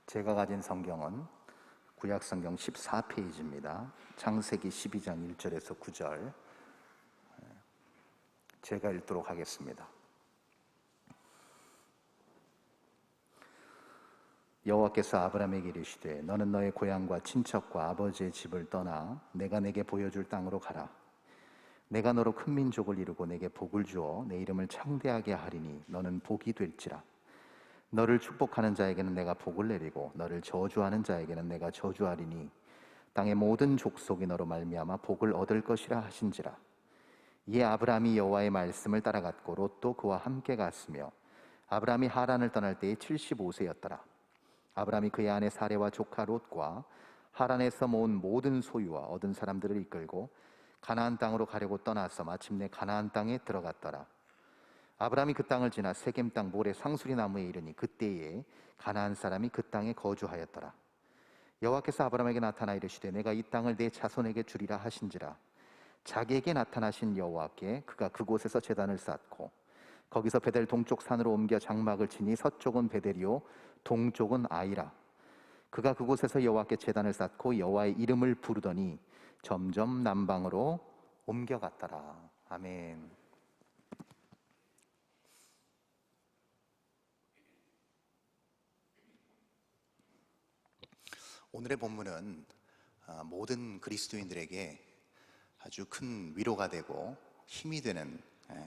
제가 가진 성경은 구약성경 14페이지입니다. 창세기 12장 1절에서 9절 제가 읽도록 하겠습니다. 여호와께서 아브라함에게 이르시되 너는 너의 고향과 친척과 아버지의 집을 떠나 내가 내게 보여줄 땅으로 가라. 내가 너로 큰 민족을 이루고 내게 복을 주어 내 이름을 창대하게 하리니 너는 복이 될지라. 너를 축복하는 자에게는 내가 복을 내리고 너를 저주하는 자에게는 내가 저주하리니 땅의 모든 족속이 너로 말미암아 복을 얻을 것이라 하신지라. 이에 아브라함이 여호와의 말씀을 따라갔고 롯도 그와 함께 갔으며 아브라함이 하란을 떠날 때에 75세였더라. 아브라함이 그의 아내 사레와 조카 롯과 하란에서 모은 모든 소유와 얻은 사람들을 이끌고 가나안 땅으로 가려고 떠나서 마침내 가나안 땅에 들어갔더라. 아브라함이 그 땅을 지나 세겜 땅 모래 상수리 나무에 이르니 그때에 가나안 사람이 그 땅에 거주하였더라. 여호와께서 아브라함에게 나타나 이르시되 내가 이 땅을 내 자손에게 주리라 하신지라. 자기에게 나타나신 여호와께 그가 그곳에서 제단을 쌓고 거기서 베델 동쪽 산으로 옮겨 장막을 치니 서쪽은 베델이요 동쪽은 아이라. 그가 그곳에서 여호와께 제단을 쌓고 여호와의 이름을 부르더니 점점 남방으로 옮겨갔더라. 아멘. 오늘의 본문은 모든 그리스도인들에게 아주 큰 위로가 되고 힘이 되는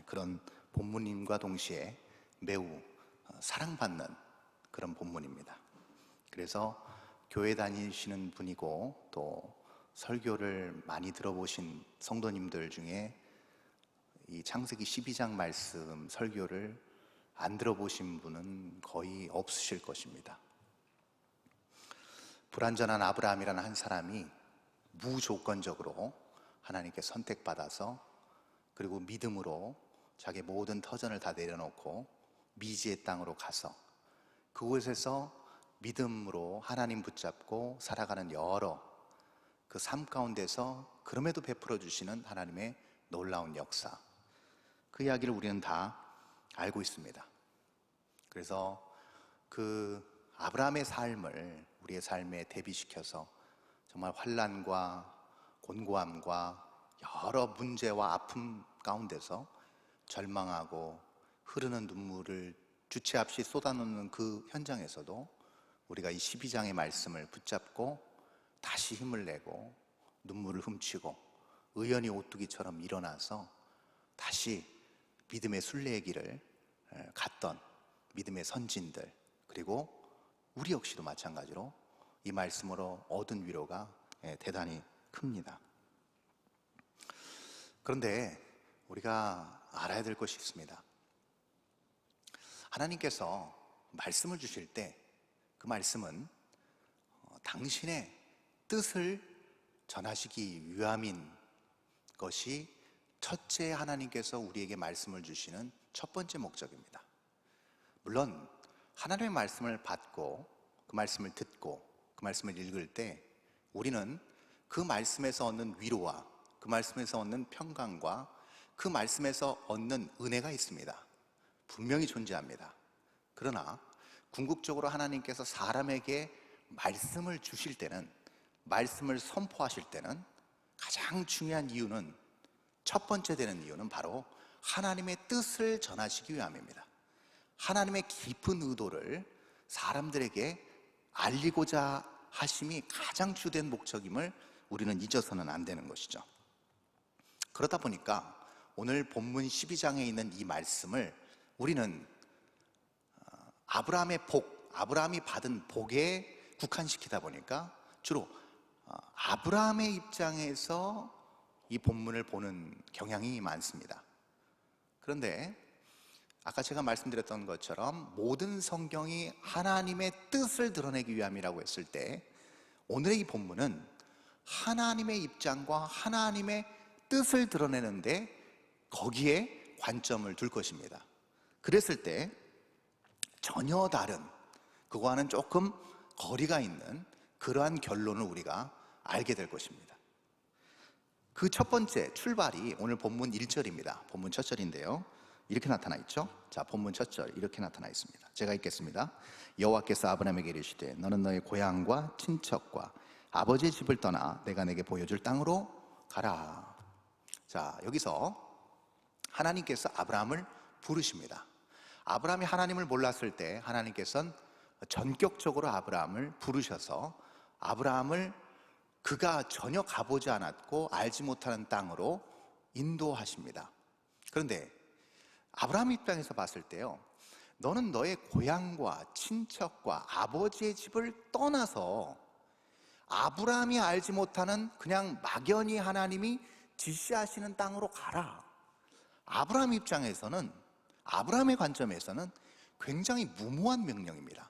그런 본문임과 동시에 매우 사랑받는 그런 본문입니다. 그래서 교회 다니시는 분이고 또 설교를 많이 들어보신 성도님들 중에 이 창세기 12장 말씀 설교를 안 들어보신 분은 거의 없으실 것입니다. 불완전한 아브라함이라는 한 사람이 무조건적으로 하나님께 선택받아서 그리고 믿음으로 자기 모든 터전을 다 내려놓고 미지의 땅으로 가서 그곳에서 믿음으로 하나님 붙잡고 살아가는 여러 그 삶 가운데서 그럼에도 베풀어 주시는 하나님의 놀라운 역사, 그 이야기를 우리는 다 알고 있습니다. 그래서 그 아브라함의 삶을 우리의 삶에 대비시켜서 정말 환난과 곤고함과 여러 문제와 아픔 가운데서 절망하고 흐르는 눈물을 주체 없이 쏟아놓는 그 현장에서도 우리가 이 12장의 말씀을 붙잡고 다시 힘을 내고 눈물을 훔치고 의연히 오뚜기처럼 일어나서 다시 믿음의 순례의 길을 갔던 믿음의 선진들, 그리고 우리 역시도 마찬가지로 이 말씀으로 얻은 위로가 대단히 큽니다. 그런데 우리가 알아야 될 것이 있습니다. 하나님께서 말씀을 주실 때 그 말씀은 당신의 뜻을 전하시기 위함인 것이 첫째 하나님께서 우리에게 말씀을 주시는 첫 번째 목적입니다. 물론 하나님의 말씀을 받고 그 말씀을 듣고 그 말씀을 읽을 때 우리는 그 말씀에서 얻는 위로와 그 말씀에서 얻는 평강과 그 말씀에서 얻는 은혜가 있습니다. 분명히 존재합니다. 그러나 궁극적으로 하나님께서 사람에게 말씀을 주실 때는, 말씀을 선포하실 때는 가장 중요한 이유는, 첫 번째 되는 이유는 바로 하나님의 뜻을 전하시기 위함입니다. 하나님의 깊은 의도를 사람들에게 알리고자 하심이 가장 주된 목적임을 우리는 잊어서는 안 되는 것이죠. 그러다 보니까 오늘 본문 12장에 있는 이 말씀을 우리는 아브라함의 복, 아브라함이 받은 복에 국한시키다 보니까 주로 아브라함의 입장에서 이 본문을 보는 경향이 많습니다. 그런데 아까 제가 말씀드렸던 것처럼 모든 성경이 하나님의 뜻을 드러내기 위함이라고 했을 때 오늘의 이 본문은 하나님의 입장과 하나님의 뜻을 드러내는데 거기에 관점을 둘 것입니다. 그랬을 때 전혀 다른, 그거와는 조금 거리가 있는 그러한 결론을 우리가 알게 될 것입니다. 그 첫 번째 출발이 오늘 본문 1절입니다. 본문 첫 절인데요, 이렇게 나타나 있죠. 자, 본문 첫 절 이렇게 나타나 있습니다. 제가 읽겠습니다. 여호와께서 아브라함에게 이르시되 너는 너의 고향과 친척과 아버지의 집을 떠나 내가 내게 보여줄 땅으로 가라. 자, 여기서 하나님께서 아브라함을 부르십니다. 아브라함이 하나님을 몰랐을 때 하나님께서는 전격적으로 아브라함을 부르셔서 아브라함을 그가 전혀 가보지 않았고 알지 못하는 땅으로 인도하십니다. 그런데 아브라함 입장에서 봤을 때요, 너는 너의 고향과 친척과 아버지의 집을 떠나서 아브라함이 알지 못하는 그냥 막연히 하나님이 지시하시는 땅으로 가라. 아브라함 입장에서는, 아브라함의 관점에서는 굉장히 무모한 명령입니다.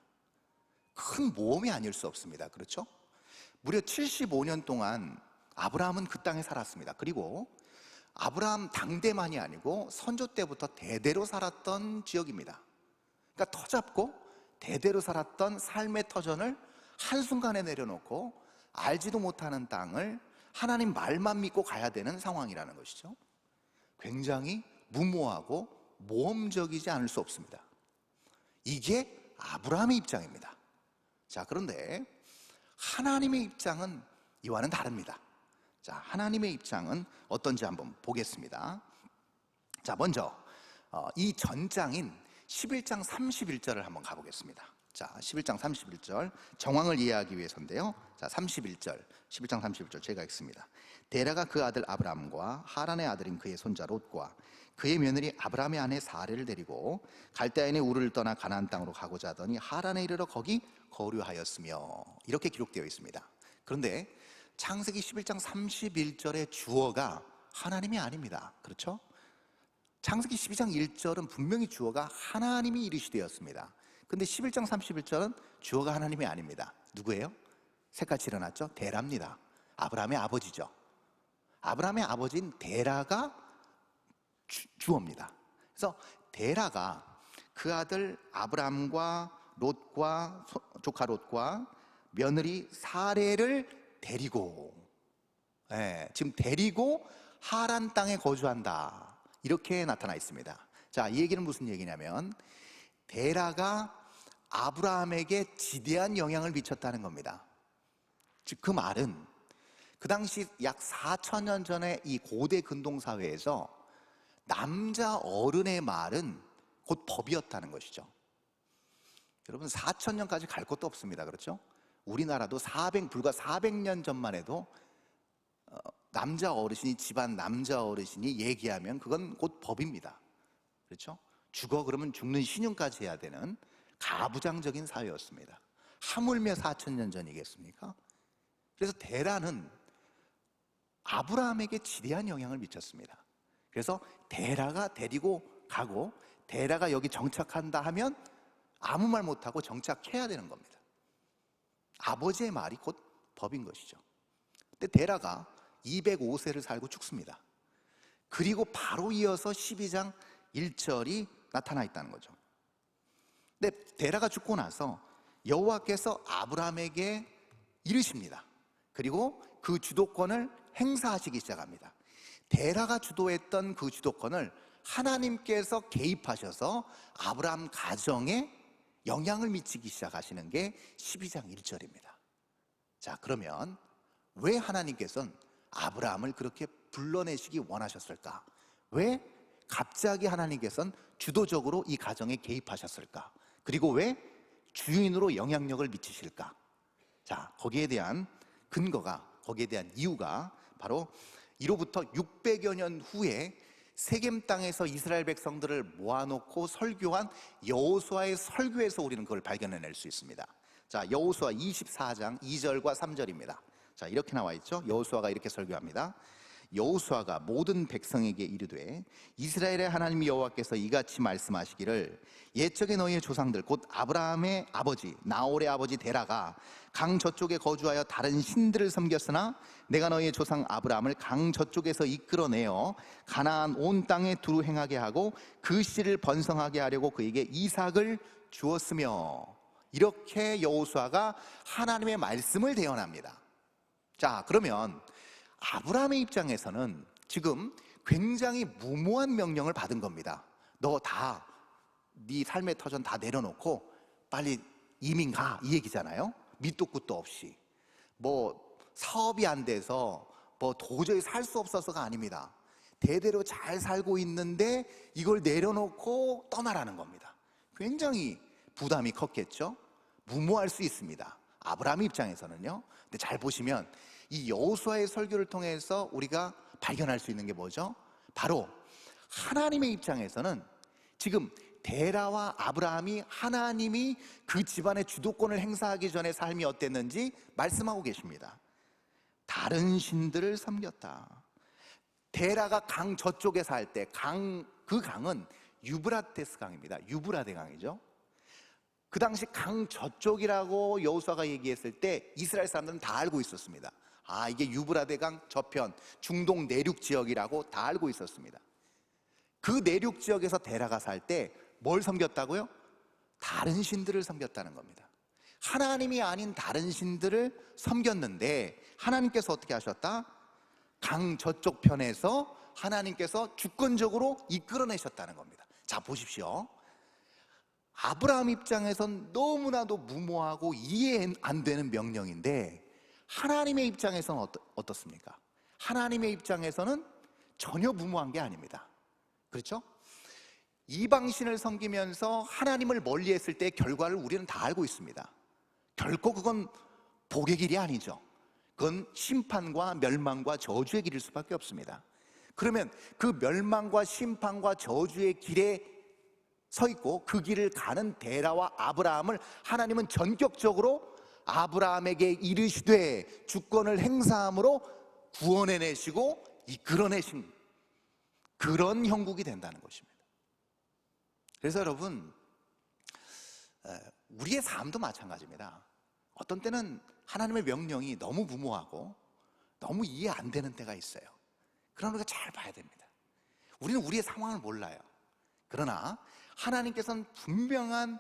큰 모험이 아닐 수 없습니다. 그렇죠? 무려 75년 동안 아브라함은 그 땅에 살았습니다. 그리고 아브라함 당대만이 아니고 선조 때부터 대대로 살았던 지역입니다. 그러니까 터잡고 대대로 살았던 삶의 터전을 한순간에 내려놓고 알지도 못하는 땅을 하나님 말만 믿고 가야 되는 상황이라는 것이죠. 굉장히 무모하고 모험적이지 않을 수 없습니다. 이게 아브라함의 입장입니다. 자, 그런데 하나님의 입장은 이와는 다릅니다. 자, 하나님의 입장은 어떤지 한번 보겠습니다. 자, 먼저 이 전장인 11장 31절을 한번 가보겠습니다. 자, 11장 31절 정황을 이해하기 위해서인데요. 자, 31절, 11장 31절 제가 읽습니다. 데라가 그 아들 아브람과 하란의 아들인 그의 손자 롯과 그의 며느리 아브람의 아내 사레를 데리고 갈대아인의 우르를 떠나 가나안 땅으로 가고자 하더니 하란에 이르러 거기 거류하였으며, 이렇게 기록되어 있습니다. 그런데 창세기 11장 31절의 주어가 하나님이 아닙니다. 그렇죠? 창세기 12장 1절은 분명히 주어가 하나님이 이르시되었습니다. 근데 11장 31절은 주어가 하나님이 아닙니다. 누구예요? 새까지 일어났죠? 데라입니다. 아브라함의 아버지죠. 아브라함의 아버지인 데라가 주어입니다. 그래서 데라가 그 아들 아브람과 롯과 조카 롯과 며느리 사레를 데리고, 지금 데리고 하란 땅에 거주한다, 이렇게 나타나 있습니다. 자, 이 얘기는 무슨 얘기냐면 데라가 아브라함에게 지대한 영향을 미쳤다는 겁니다. 즉 그 말은 그 당시 약 4,000년 전에 이 고대 근동사회에서 남자 어른의 말은 곧 법이었다는 것이죠. 여러분, 4,000년까지 갈 것도 없습니다. 그렇죠? 우리나라도 불과 400년 전만 해도 남자 어르신이, 집안 남자 어르신이 얘기하면 그건 곧 법입니다. 그렇죠? 죽어 그러면 죽는 신용까지 해야 되는 가부장적인 사회였습니다. 하물며 4,000년 전이겠습니까? 그래서 데라는 아브라함에게 지대한 영향을 미쳤습니다. 그래서 데라가 데리고 가고 데라가 여기 정착한다 하면 아무 말 못하고 정착해야 되는 겁니다. 아버지의 말이 곧 법인 것이죠. 근데 데라가 205세를 살고 죽습니다. 그리고 바로 이어서 12장 1절이 나타나 있다는 거죠. 근데 데라가 죽고 나서 여호와께서 아브라함에게 이르십니다. 그리고 그 주도권을 행사하시기 시작합니다. 데라가 주도했던 그 주도권을 하나님께서 개입하셔서 아브라함 가정에 영향을 미치기 시작하시는 게 12장 1절입니다. 자, 그러면 왜 하나님께서는 아브라함을 그렇게 불러내시기 원하셨을까? 왜 갑자기 하나님께서는 주도적으로 이 가정에 개입하셨을까? 그리고 왜 주인으로 영향력을 미치실까? 자, 거기에 대한 근거가, 거기에 대한 이유가 바로 이로부터 600여 년 후에 세겜 땅에서 이스라엘 백성들을 모아놓고 설교한 여호수아의 설교에서 우리는 그걸 발견해낼 수 있습니다. 자, 여호수아 24장 2절과 3절입니다. 자, 이렇게 나와 있죠. 여호수아가 이렇게 설교합니다. 여호수아가 모든 백성에게 이르되 이스라엘의 하나님 여호와께서 이같이 말씀하시기를 옛적에 너희의 조상들 곧 아브라함의 아버지 나홀의 아버지 데라가 강 저쪽에 거주하여 다른 신들을 섬겼으나 내가 너희의 조상 아브라함을 강 저쪽에서 이끌어내어 가나안 온 땅에 두루 행하게 하고 그 씨를 번성하게 하려고 그에게 이삭을 주었으며, 이렇게 여호수아가 하나님의 말씀을 대언합니다. 자, 그러면 아브라함의 입장에서는 지금 굉장히 무모한 명령을 받은 겁니다. 너 다 네 삶의 터전 다 내려놓고 빨리 이민 가, 이 얘기잖아요. 밑도 끝도 없이. 뭐 사업이 안 돼서 뭐 도저히 살 수 없어서가 아닙니다. 대대로 잘 살고 있는데 이걸 내려놓고 떠나라는 겁니다. 굉장히 부담이 컸겠죠. 무모할 수 있습니다. 아브라함 입장에서는요. 근데 잘 보시면 이 여호수아의 설교를 통해서 우리가 발견할 수 있는 게 뭐죠? 바로 하나님의 입장에서는 지금 데라와 아브라함이 하나님이 그 집안의 주도권을 행사하기 전에 삶이 어땠는지 말씀하고 계십니다. 다른 신들을 섬겼다. 데라가 강 저쪽에 살 때 그 강은 유브라테스 강입니다. 유브라데 강이죠. 그 당시 강 저쪽이라고 여호수아가 얘기했을 때 이스라엘 사람들은 다 알고 있었습니다. 아, 이게 유브라데 강 저편 중동 내륙 지역이라고 다 알고 있었습니다. 그 내륙 지역에서 데라가 살 때 뭘 섬겼다고요? 다른 신들을 섬겼다는 겁니다. 하나님이 아닌 다른 신들을 섬겼는데 하나님께서 어떻게 하셨다? 강 저쪽 편에서 하나님께서 주권적으로 이끌어내셨다는 겁니다. 자, 보십시오. 아브라함 입장에선 너무나도 무모하고 이해 안 되는 명령인데 하나님의 입장에서는 어떻습니까? 하나님의 입장에서는 전혀 무모한 게 아닙니다. 그렇죠? 이방신을 섬기면서 하나님을 멀리했을 때 결과를 우리는 다 알고 있습니다. 결코 그건 복의 길이 아니죠. 그건 심판과 멸망과 저주의 길일 수밖에 없습니다. 그러면 그 멸망과 심판과 저주의 길에 서 있고 그 길을 가는 데라와 아브라함을 하나님은 전격적으로 아브라함에게 이르시되 주권을 행사함으로 구원해내시고 이끌어내신 그런 형국이 된다는 것입니다. 그래서 여러분, 우리의 삶도 마찬가지입니다. 어떤 때는 하나님의 명령이 너무 무모하고 너무 이해 안 되는 때가 있어요. 그러나 우리가 잘 봐야 됩니다. 우리는 우리의 상황을 몰라요. 그러나 하나님께서는 분명한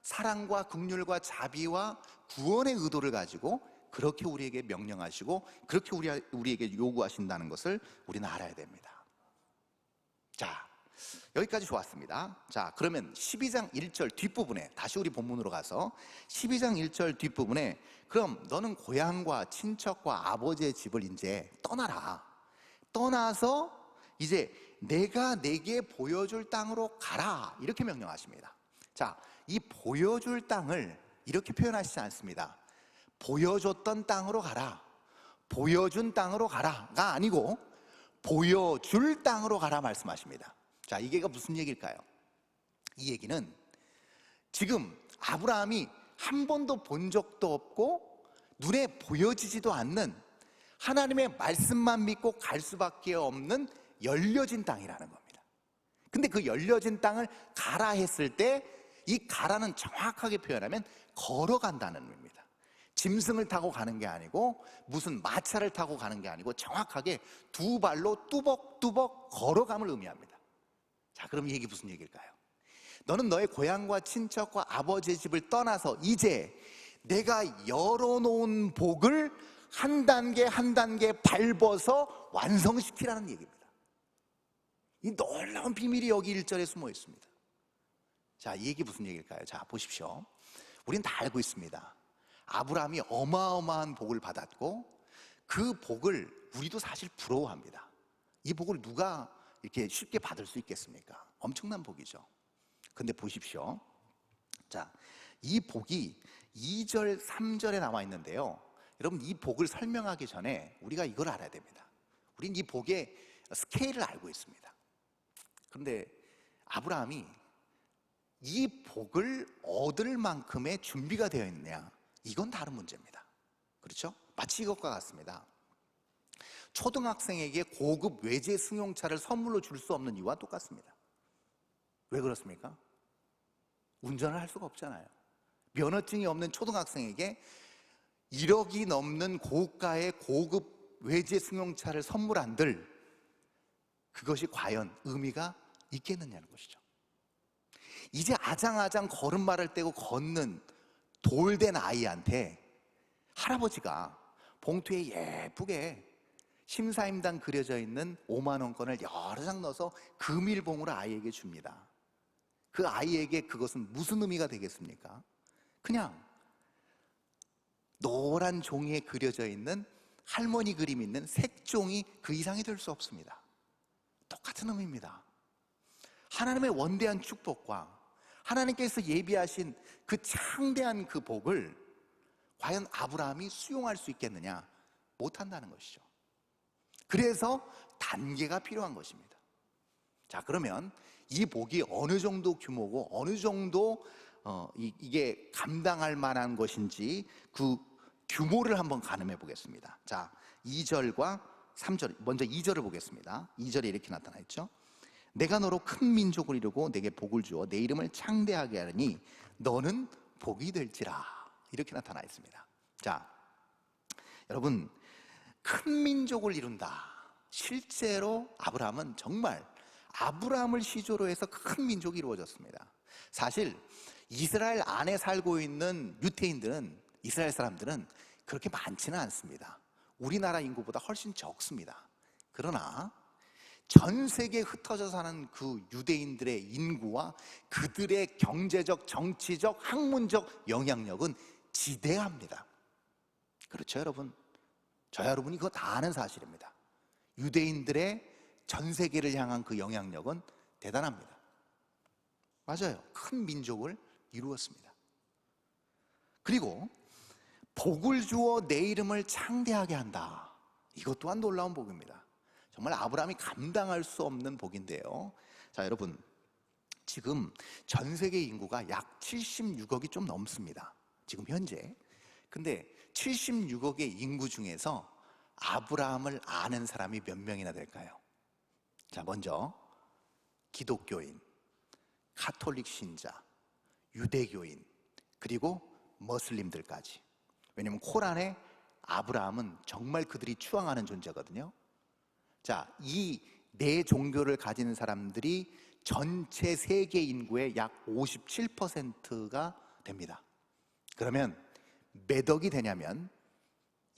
사랑과 긍휼과 자비와 구원의 의도를 가지고 그렇게 우리에게 명령하시고 그렇게 우리에게 요구하신다는 것을 우리는 알아야 됩니다. 자, 여기까지 좋았습니다. 자, 그러면 12장 1절 뒷부분에 다시 우리 본문으로 가서 12장 1절 뒷부분에 그럼 너는 고향과 친척과 아버지의 집을 이제 떠나라. 떠나서 이제 내가 내게 보여줄 땅으로 가라. 이렇게 명령하십니다. 자, 이 보여줄 땅을 이렇게 표현하시지 않습니다. 보여줬던 땅으로 가라, 보여준 땅으로 가라가 아니고 보여줄 땅으로 가라 말씀하십니다. 자, 이게 무슨 얘기일까요? 이 얘기는 지금 아브라함이 한 번도 본 적도 없고 눈에 보여지지도 않는 하나님의 말씀만 믿고 갈 수밖에 없는 열려진 땅이라는 겁니다. 근데 그 열려진 땅을 가라 했을 때 이 가라는 정확하게 표현하면 걸어간다는 의미입니다. 짐승을 타고 가는 게 아니고 무슨 마차를 타고 가는 게 아니고 정확하게 두 발로 뚜벅뚜벅 걸어감을 의미합니다. 자, 그럼 이 얘기 무슨 얘기일까요? 너는 너의 고향과 친척과 아버지의 집을 떠나서 이제 내가 열어놓은 복을 한 단계 한 단계 밟아서 완성시키라는 얘기입니다. 이 놀라운 비밀이 여기 1절에 숨어 있습니다. 자, 이 얘기 무슨 얘기일까요? 자, 보십시오. 우린 다 알고 있습니다. 아브라함이 어마어마한 복을 받았고 그 복을 우리도 사실 부러워합니다. 이 복을 누가 이렇게 쉽게 받을 수 있겠습니까? 엄청난 복이죠. 근데 보십시오. 자, 이 복이 2절, 3절에 나와 있는데요. 여러분, 이 복을 설명하기 전에 우리가 이걸 알아야 됩니다. 우린 이 복의 스케일을 알고 있습니다. 그런데 아브라함이 이 복을 얻을 만큼의 준비가 되어 있느냐, 이건 다른 문제입니다. 그렇죠? 마치 이것과 같습니다. 초등학생에게 고급 외제 승용차를 선물로 줄 수 없는 이유와 똑같습니다. 왜 그렇습니까? 운전을 할 수가 없잖아요. 면허증이 없는 초등학생에게 1억이 넘는 고가의 고급 외제 승용차를 선물한들 그것이 과연 의미가 있겠느냐는 것이죠. 이제 아장아장 걸음마를 떼고 걷는 돌된 아이한테 할아버지가 봉투에 예쁘게 심사임당 그려져 있는 5만 원권을 여러 장 넣어서 금일봉으로 아이에게 줍니다. 그 아이에게 그것은 무슨 의미가 되겠습니까? 그냥 노란 종이에 그려져 있는 할머니 그림 있는 색종이 그 이상이 될 수 없습니다. 똑같은 의미입니다. 하나님의 원대한 축복과 하나님께서 예비하신 그 창대한 그 복을 과연 아브라함이 수용할 수 있겠느냐? 못한다는 것이죠. 그래서 단계가 필요한 것입니다. 자, 그러면 이 복이 어느 정도 규모고 어느 정도 이게 감당할 만한 것인지 그 규모를 한번 가늠해 보겠습니다. 자, 2절과 3절, 먼저 2절을 보겠습니다. 2절에 이렇게 나타나 있죠. 내가 너로 큰 민족을 이루고 내게 복을 주어 내 이름을 창대하게 하리니 너는 복이 될지라. 이렇게 나타나 있습니다. 자, 여러분, 큰 민족을 이룬다. 실제로 아브라함은 정말 아브라함을 시조로 해서 큰 민족이 이루어졌습니다. 사실 이스라엘 안에 살고 있는 유태인들은, 이스라엘 사람들은 그렇게 많지는 않습니다. 우리나라 인구보다 훨씬 적습니다. 그러나 전 세계에 흩어져 사는 그 유대인들의 인구와 그들의 경제적, 정치적, 학문적 영향력은 지대합니다. 그렇죠, 여러분? 저야 여러분이 그거 다 아는 사실입니다. 유대인들의 전 세계를 향한 그 영향력은 대단합니다. 맞아요. 큰 민족을 이루었습니다. 그리고 복을 주어 내 이름을 창대하게 한다. 이것 또한 놀라운 복입니다. 정말 아브라함이 감당할 수 없는 복인데요. 자, 여러분, 지금 전 세계 인구가 약 76억이 좀 넘습니다. 지금 현재. 근데 76억의 인구 중에서 아브라함을 아는 사람이 몇 명이나 될까요? 자, 먼저 기독교인, 가톨릭 신자, 유대교인, 그리고 머슬림들까지. 왜냐하면 코란에 아브라함은 정말 그들이 추앙하는 존재거든요. 자, 이 네 종교를 가진 사람들이 전체 세계 인구의 약 57%가 됩니다. 그러면 몇 억이 되냐면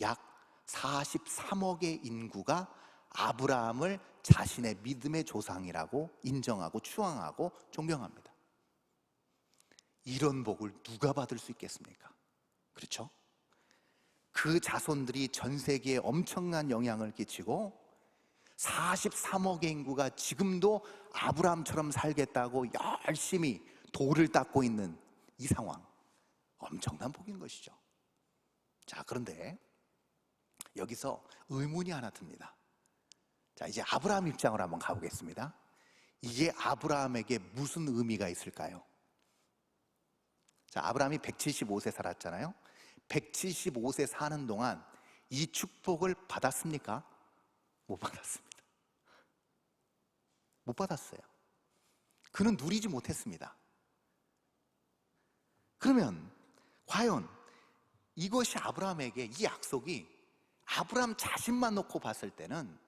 약 43억의 인구가 아브라함을 자신의 믿음의 조상이라고 인정하고 추앙하고 존경합니다. 이런 복을 누가 받을 수 있겠습니까? 그렇죠? 그 자손들이 전 세계에 엄청난 영향을 끼치고 43억의 인구가 지금도 아브라함처럼 살겠다고 열심히 돌을 닦고 있는 이 상황, 엄청난 복인 것이죠. 자, 그런데 여기서 의문이 하나 듭니다. 자, 이제 아브라함 입장으로 한번 가보겠습니다. 이게 아브라함에게 무슨 의미가 있을까요? 자, 아브라함이 175세 살았잖아요. 175세 사는 동안 이 축복을 받았습니까? 못 받았습니다. 못 받았어요. 그는 누리지 못했습니다. 그러면 과연 이것이 아브라함에게, 이 약속이 아브라함 자신만 놓고 봤을 때는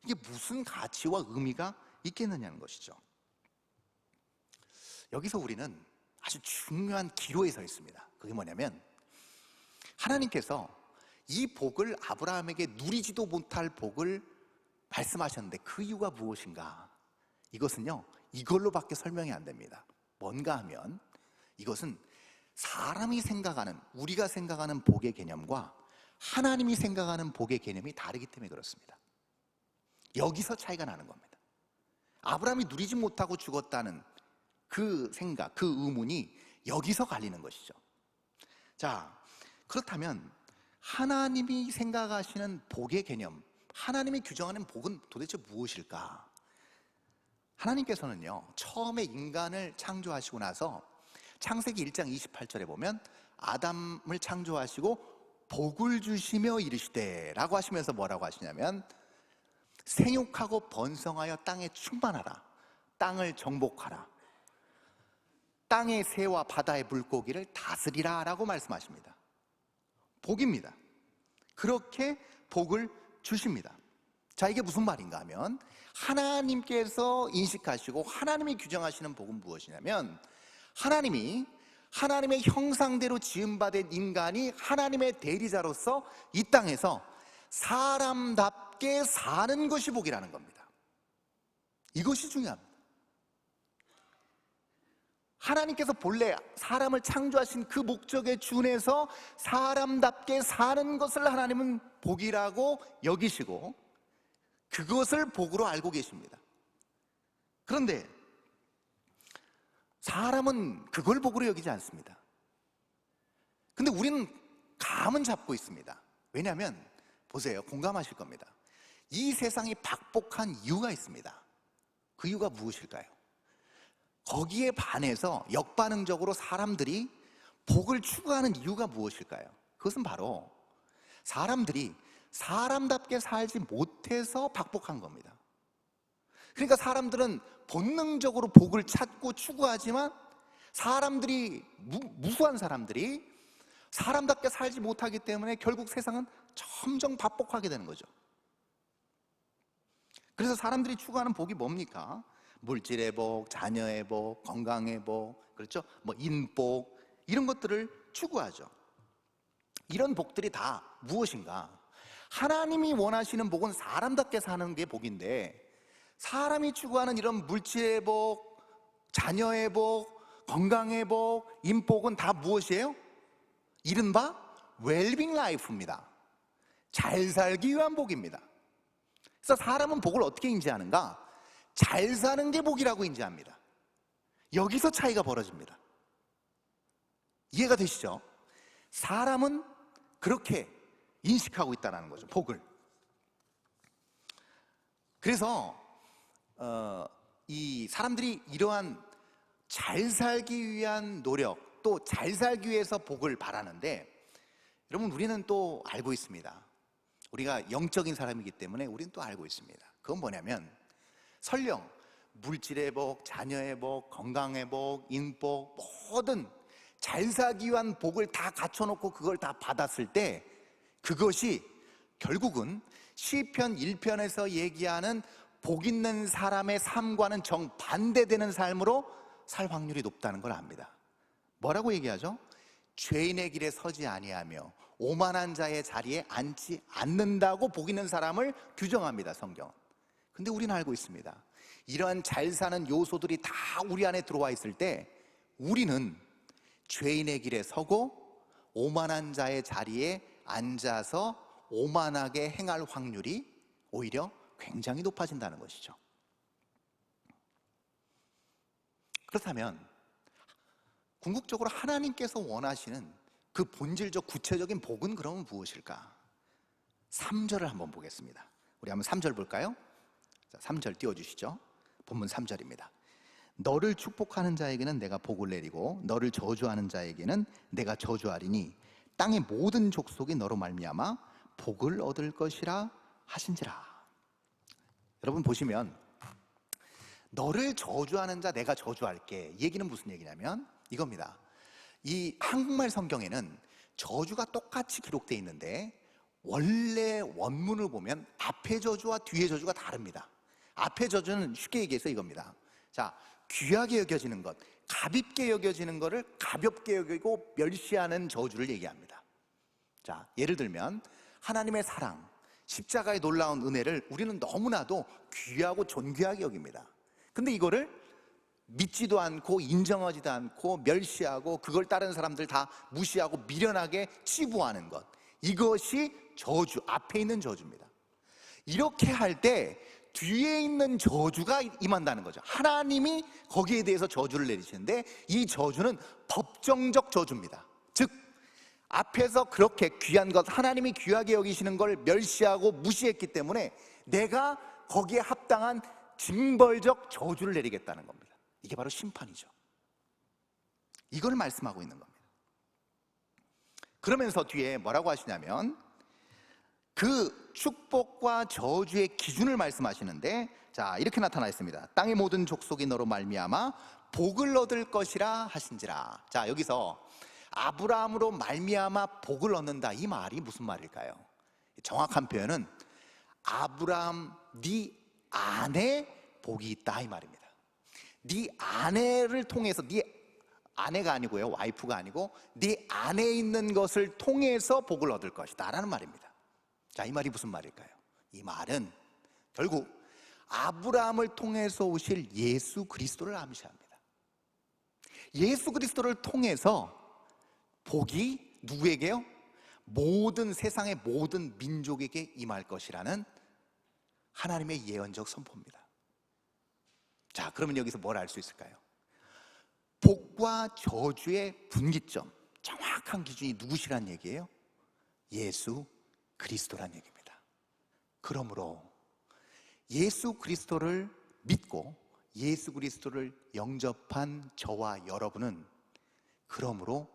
이게 무슨 가치와 의미가 있겠느냐는 것이죠. 여기서 우리는 아주 중요한 기로에 서 있습니다. 그게 뭐냐면 하나님께서 이 복을 아브라함에게 누리지도 못할 복을 말씀하셨는데 그 이유가 무엇인가? 이것은요, 이걸로밖에 설명이 안 됩니다. 뭔가 하면 이것은 사람이 생각하는, 우리가 생각하는 복의 개념과 하나님이 생각하는 복의 개념이 다르기 때문에 그렇습니다. 여기서 차이가 나는 겁니다. 아브라함이 누리지 못하고 죽었다는 그 생각, 그 의문이 여기서 갈리는 것이죠. 자, 그렇다면 하나님이 생각하시는 복의 개념, 하나님이 규정하는 복은 도대체 무엇일까? 하나님께서는요, 처음에 인간을 창조하시고 나서 창세기 1장 28절에 보면 아담을 창조하시고 복을 주시며 이르시되 라고 하시면서 뭐라고 하시냐면 생육하고 번성하여 땅에 충만하라, 땅을 정복하라, 땅의 새와 바다의 물고기를 다스리라 라고 말씀하십니다. 복입니다. 그렇게 복을 주십니다. 자, 이게 무슨 말인가 하면 하나님께서 인식하시고 하나님이 규정하시는 복은 무엇이냐면 하나님이 하나님의 형상대로 지음받은 인간이 하나님의 대리자로서 이 땅에서 사람답게 사는 것이 복이라는 겁니다. 이것이 중요합니다. 하나님께서 본래 사람을 창조하신 그 목적에 준해서 사람답게 사는 것을 하나님은 복이라고 여기시고 그것을 복으로 알고 계십니다. 그런데 사람은 그걸 복으로 여기지 않습니다. 근데 우리는 감은 잡고 있습니다. 왜냐하면 보세요, 공감하실 겁니다. 이 세상이 박복한 이유가 있습니다. 그 이유가 무엇일까요? 거기에 반해서 역반응적으로 사람들이 복을 추구하는 이유가 무엇일까요? 그것은 바로 사람들이 사람답게 살지 못해서 박복한 겁니다. 그러니까 사람들은 본능적으로 복을 찾고 추구하지만 사람들이 무수한 사람들이 사람답게 살지 못하기 때문에 결국 세상은 점점 박복하게 되는 거죠. 그래서 사람들이 추구하는 복이 뭡니까? 물질의 복, 자녀의 복, 건강의 복, 그렇죠? 인복, 이런 것들을 추구하죠. 이런 복들이 다 무엇인가? 하나님이 원하시는 복은 사람답게 사는 게 복인데, 사람이 추구하는 이런 물질의 복, 자녀의 복, 건강의 복, 인복은 다 무엇이에요? 이른바 웰빙 라이프입니다. 잘 살기 위한 복입니다. 그래서 사람은 복을 어떻게 인지하는가? 잘 사는 게 복이라고 인지합니다. 여기서 차이가 벌어집니다. 이해가 되시죠? 사람은 그렇게 인식하고 있다는 거죠, 복을. 그래서 이 사람들이 이러한 잘 살기 위한 노력, 또 잘 살기 위해서 복을 바라는데, 여러분 우리는 또 알고 있습니다. 우리가 영적인 사람이기 때문에 우리는 또 알고 있습니다. 그건 뭐냐면, 설령 물질의 복, 자녀의 복, 건강의 복, 인복, 모든 잘 살기 위한 복을 다 갖춰놓고 그걸 다 받았을 때 그것이 결국은 시편 1편에서 얘기하는 복 있는 사람의 삶과는 정반대되는 삶으로 살 확률이 높다는 걸 압니다. 뭐라고 얘기하죠? 죄인의 길에 서지 아니하며 오만한 자의 자리에 앉지 않는다고 복 있는 사람을 규정합니다, 성경은. 근데 우리는 알고 있습니다. 이러한 잘 사는 요소들이 다 우리 안에 들어와 있을 때 우리는 죄인의 길에 서고 오만한 자의 자리에 앉아서 오만하게 행할 확률이 오히려 굉장히 높아진다는 것이죠. 그렇다면 궁극적으로 하나님께서 원하시는 그 본질적 구체적인 복은 그러면 무엇일까? 3절을 한번 보겠습니다. 우리 한번 3절 볼까요? 자, 3절 띄워주시죠. 본문 3절입니다. 너를 축복하는 자에게는 내가 복을 내리고 너를 저주하는 자에게는 내가 저주하리니 땅의 모든 족속이 너로 말미암아 복을 얻을 것이라 하신지라. 여러분 보시면 너를 저주하는 자 내가 저주할게, 얘기는 무슨 얘기냐면 이겁니다. 이 한국말 성경에는 저주가 똑같이 기록되어 있는데 원래 원문을 보면 앞의 저주와 뒤의 저주가 다릅니다. 앞의 저주는 쉽게 얘기해서 이겁니다. 자, 귀하게 여겨지는 것, 가볍게 여겨지는 것을 가볍게 여기고 멸시하는 저주를 얘기합니다. 자, 예를 들면 하나님의 사랑, 십자가의 놀라운 은혜를 우리는 너무나도 귀하고 존귀하게 여깁니다. 근데 이거를 믿지도 않고 인정하지도 않고 멸시하고 그걸 다른 사람들 다 무시하고 미련하게 치부하는 것, 이것이 저주, 앞에 있는 저주입니다. 이렇게 할 때 뒤에 있는 저주가 임한다는 거죠. 하나님이 거기에 대해서 저주를 내리시는데 이 저주는 법정적 저주입니다. 즉 앞에서 그렇게 귀한 것, 하나님이 귀하게 여기시는 걸 멸시하고 무시했기 때문에 내가 거기에 합당한 징벌적 저주를 내리겠다는 겁니다. 이게 바로 심판이죠. 이걸 말씀하고 있는 겁니다. 그러면서 뒤에 뭐라고 하시냐면 그 축복과 저주의 기준을 말씀하시는데, 자, 이렇게 나타나 있습니다. 땅의 모든 족속이 너로 말미암아 복을 얻을 것이라 하신지라. 자, 여기서 아브라함으로 말미암아 복을 얻는다, 이 말이 무슨 말일까요? 정확한 표현은 아브라함 네 안에 복이 있다, 이 말입니다. 네 아내를 통해서, 네 아내가 아니고요, 와이프가 아니고 네 안에 있는 것을 통해서 복을 얻을 것이다 라는 말입니다. 자, 이 말이 무슨 말일까요? 이 말은 결국 아브라함을 통해서 오실 예수 그리스도를 암시합니다. 예수 그리스도를 통해서 복이 누구에게요? 모든 세상의 모든 민족에게 임할 것이라는 하나님의 예언적 선포입니다. 자, 그러면 여기서 뭘 알 수 있을까요? 복과 저주의 분기점, 정확한 기준이 누구시란 얘기예요? 예수 그리스도란 얘기입니다. 그러므로 예수 그리스도를 믿고 예수 그리스도를 영접한 저와 여러분은 그러므로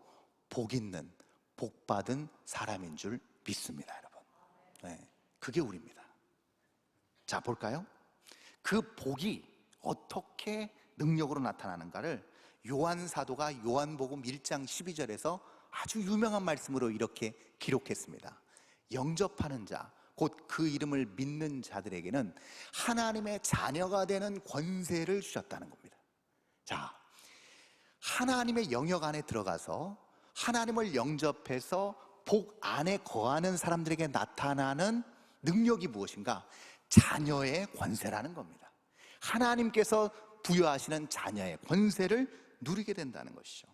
복 있는, 복 받은 사람인 줄 믿습니다, 여러분. 네, 그게 우리입니다. 자, 볼까요? 그 복이 어떻게 능력으로 나타나는가를 요한 사도가 요한복음 1장 12절에서 아주 유명한 말씀으로 이렇게 기록했습니다. 영접하는 자, 곧 그 이름을 믿는 자들에게는 하나님의 자녀가 되는 권세를 주셨다는 겁니다. 자, 하나님의 영역 안에 들어가서 하나님을 영접해서 복 안에 거하는 사람들에게 나타나는 능력이 무엇인가? 자녀의 권세라는 겁니다. 하나님께서 부여하시는 자녀의 권세를 누리게 된다는 것이죠.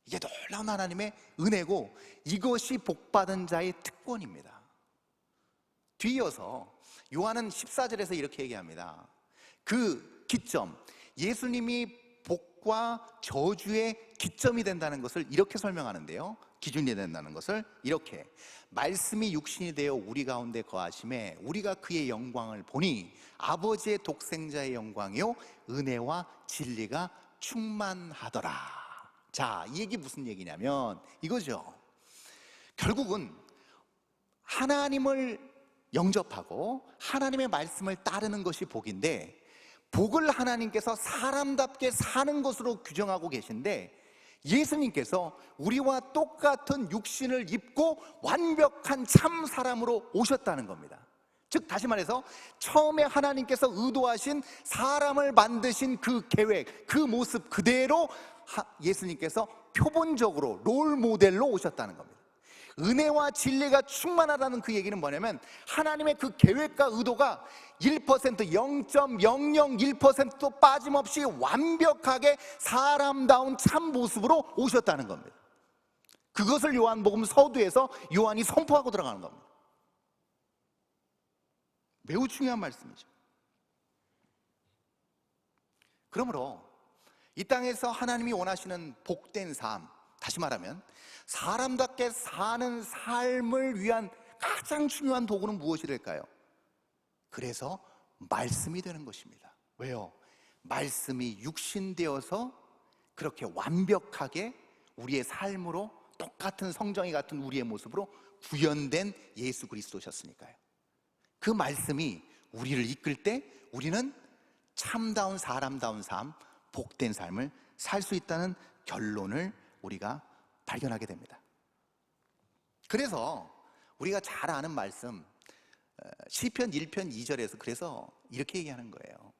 이게 놀라운 하나님의 은혜고 이것이 복받은 자의 특권입니다. 뒤이어서 요한은 14절에서 이렇게 얘기합니다. 그 기점, 예수님이 복과 저주의 기점이 된다는 것을 이렇게 설명하는데요, 기준이 된다는 것을 이렇게: 말씀이 육신이 되어 우리 가운데 거하심에 우리가 그의 영광을 보니 아버지의 독생자의 영광이요 은혜와 진리가 충만하더라. 자, 이 얘기 무슨 얘기냐면 이거죠. 결국은 하나님을 영접하고 하나님의 말씀을 따르는 것이 복인데, 복을 하나님께서 사람답게 사는 것으로 규정하고 계신데, 예수님께서 우리와 똑같은 육신을 입고 완벽한 참 사람으로 오셨다는 겁니다. 즉 다시 말해서 처음에 하나님께서 의도하신 사람을 만드신 그 계획, 그 모습 그대로 예수님께서 표본적으로 롤 모델로 오셨다는 겁니다. 은혜와 진리가 충만하다는 그 얘기는 뭐냐면 하나님의 그 계획과 의도가 1%, 0.001%도 빠짐없이 완벽하게 사람다운 참 모습으로 오셨다는 겁니다. 그것을 요한복음 서두에서 요한이 선포하고 들어가는 겁니다. 매우 중요한 말씀이죠. 그러므로 이 땅에서 하나님이 원하시는 복된 삶, 다시 말하면 사람답게 사는 삶을 위한 가장 중요한 도구는 무엇이 될까요? 그래서 말씀이 되는 것입니다. 왜요? 말씀이 육신되어서 그렇게 완벽하게 우리의 삶으로 똑같은 성정이 같은 우리의 모습으로 구현된 예수 그리스도셨으니까요. 그 말씀이 우리를 이끌 때 우리는 참다운 사람다운 삶, 복된 삶을 살 수 있다는 결론을 우리가 발견하게 됩니다. 그래서 우리가 잘 아는 말씀 시편 1편 2절에서 그래서 이렇게 얘기하는 거예요.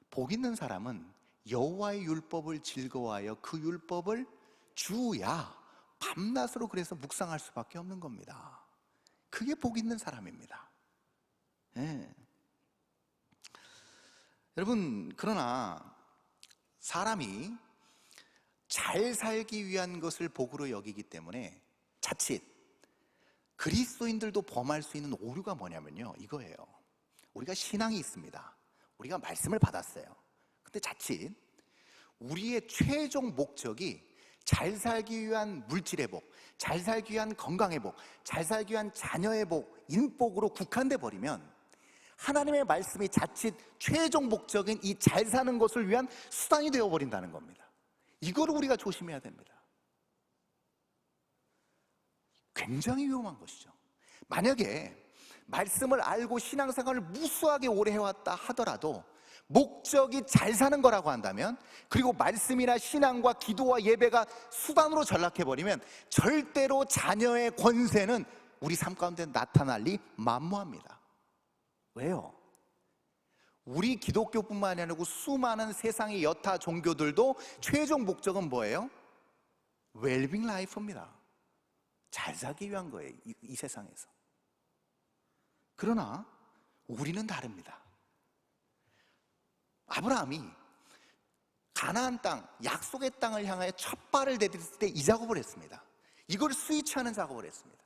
복 있는 사람은 여호와의 율법을 즐거워하여 그 율법을 주야 밤낮으로 그래서 묵상할 수밖에 없는 겁니다. 그게 복 있는 사람입니다. 네. 여러분, 그러나 사람이 잘 살기 위한 것을 복으로 여기기 때문에 자칫 그리스도인들도 범할 수 있는 오류가 뭐냐면요, 이거예요. 우리가 신앙이 있습니다. 우리가 말씀을 받았어요. 근데 자칫 우리의 최종 목적이 잘 살기 위한 물질의 복, 잘 살기 위한 건강의 복, 잘 살기 위한 자녀의 복, 인복으로 국한돼 버리면 하나님의 말씀이 자칫 최종 목적인 이 잘 사는 것을 위한 수단이 되어버린다는 겁니다. 이거를 우리가 조심해야 됩니다. 굉장히 위험한 것이죠. 만약에 말씀을 알고 신앙생활을 무수하게 오래 해왔다 하더라도 목적이 잘 사는 거라고 한다면, 그리고 말씀이나 신앙과 기도와 예배가 수단으로 전락해버리면 절대로 자녀의 권세는 우리 삶 가운데 나타날 리 만무합니다. 왜요? 우리 기독교뿐만이 아니고 수많은 세상의 여타 종교들도 최종 목적은 뭐예요? 웰빙 라이프입니다. 잘 살기 위한 거예요, 이 세상에서. 그러나 우리는 다릅니다. 아브라함이 가나안 땅, 약속의 땅을 향하여 첫 발을 내딛을 때 이 작업을 했습니다. 이걸 스위치하는 작업을 했습니다.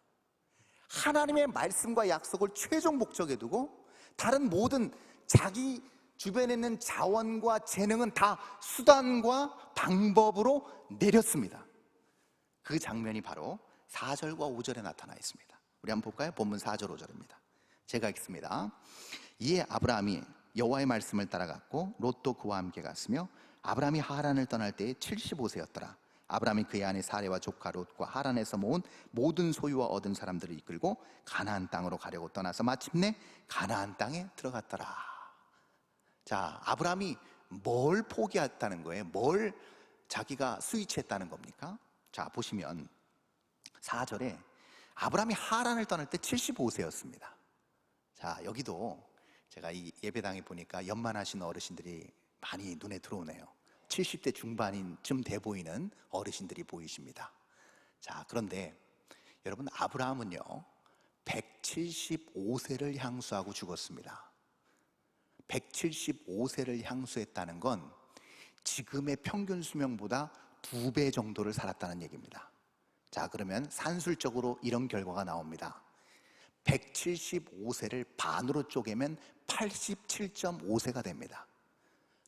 하나님의 말씀과 약속을 최종 목적에 두고 다른 모든 자기 주변에 있는 자원과 재능은 다 수단과 방법으로 내렸습니다. 그 장면이 바로 4절과 5절에 나타나 있습니다. 우리 한번 볼까요? 본문 4절 5절입니다. 제가 읽습니다. 이에 아브라함이 여호와의 말씀을 따라갔고 롯도 그와 함께 갔으며 아브라함이 하란을 떠날 때에 75세였더라. 아브라함이 그의 아내 사레와 조카 롯과 하란에서 모은 모든 소유와 얻은 사람들을 이끌고 가나안 땅으로 가려고 떠나서 마침내 가나안 땅에 들어갔더라. 자, 아브라함이 뭘 포기했다는 거예요? 뭘 자기가 스위치했다는 겁니까? 자, 보시면 4절에 아브라함이 하란을 떠날 때 75세였습니다. 자, 여기도 제가 이 예배당에 보니까 연만하신 어르신들이 많이 눈에 들어오네요. 70대 중반쯤 돼 보이는 어르신들이 보이십니다. 자, 그런데 여러분, 아브라함은요 175세를 향수하고 죽었습니다. 175세를 향수했다는 건 지금의 평균 수명보다 2배 정도를 살았다는 얘기입니다. 자, 그러면 산술적으로 이런 결과가 나옵니다. 175세를 반으로 쪼개면 87.5세가 됩니다.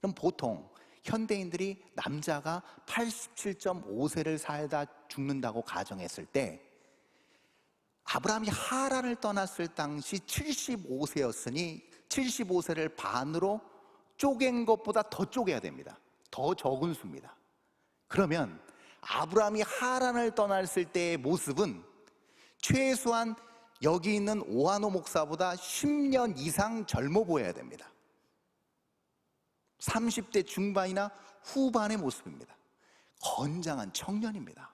그럼 보통 현대인들이 남자가 87.5세를 살다 죽는다고 가정했을 때 아브라함이 하란을 떠났을 당시 75세였으니 75세를 반으로 쪼갠 것보다 더 쪼개야 됩니다. 더 적은 수입니다. 그러면 아브라함이 하란을 떠났을 때의 모습은 최소한 여기 있는 오하노 목사보다 10년 이상 젊어 보여야 됩니다. 30대 중반이나 후반의 모습입니다. 건장한 청년입니다.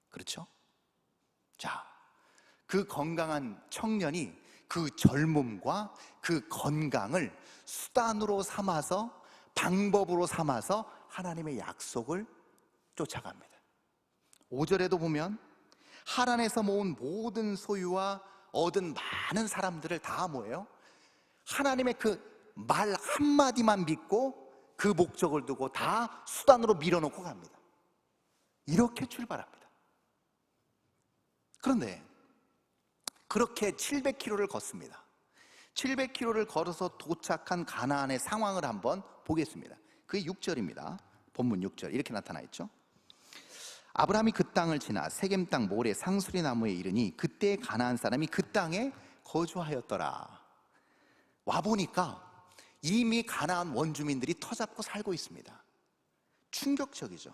그렇죠? 자, 그 건강한 청년이 그 젊음과 그 건강을 수단으로 삼아서, 방법으로 삼아서 하나님의 약속을 쫓아갑니다. 5절에도 보면 하란에서 모은 모든 소유와 얻은 많은 사람들을 다 뭐예요? 하나님의 그 말 한마디만 믿고 그 목적을 두고 다 수단으로 밀어놓고 갑니다. 이렇게 출발합니다. 그런데 그렇게 700km를 걷습니다. 700km를 걸어서 도착한 가나안의 상황을 한번 보겠습니다. 그게 6절입니다. 본문 6절 이렇게 나타나 있죠. 아브라함이 그 땅을 지나 세겜 땅 모래 상수리 나무에 이르니 그때 가나안 사람이 그 땅에 거주하였더라. 와보니까 이미 가나안 원주민들이 터잡고 살고 있습니다. 충격적이죠.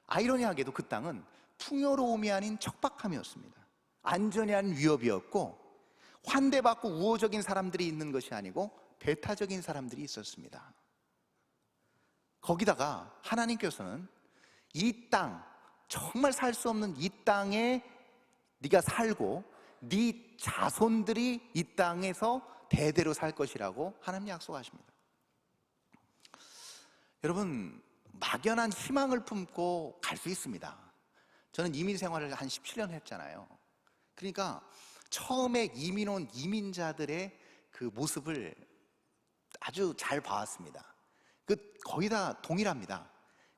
아이러니하게도 그 땅은 풍요로움이 아닌 척박함이었습니다. 안전이 아닌 위협이었고 환대받고 우호적인 사람들이 있는 것이 아니고 배타적인 사람들이 있었습니다. 거기다가 하나님께서는 이 땅, 정말 살 수 없는 이 땅에 네가 살고 네 자손들이 이 땅에서 대대로 살 것이라고 하나님 약속하십니다. 여러분, 막연한 희망을 품고 갈 수 있습니다. 저는 이민 생활을 한 17년 했잖아요. 그러니까 처음에 이민 온 이민자들의 그 모습을 아주 잘 봐왔습니다. 거의 다 동일합니다.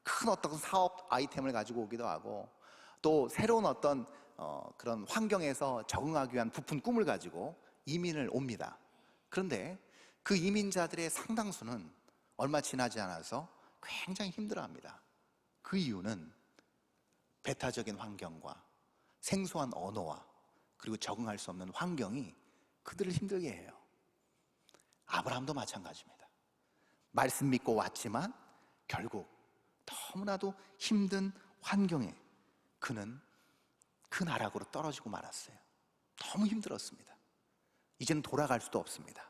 큰 어떤 사업 아이템을 가지고 오기도 하고 또 새로운 어떤 그런 환경에서 적응하기 위한 부푼 꿈을 가지고 이민을 옵니다. 그런데 그 이민자들의 상당수는 얼마 지나지 않아서 굉장히 힘들어합니다. 그 이유는 배타적인 환경과 생소한 언어와 그리고 적응할 수 없는 환경이 그들을 힘들게 해요. 아브라함도 마찬가지입니다. 말씀 믿고 왔지만 결국 너무나도 힘든 환경에 그는 그 나락으로 떨어지고 말았어요. 너무 힘들었습니다. 이제는 돌아갈 수도 없습니다.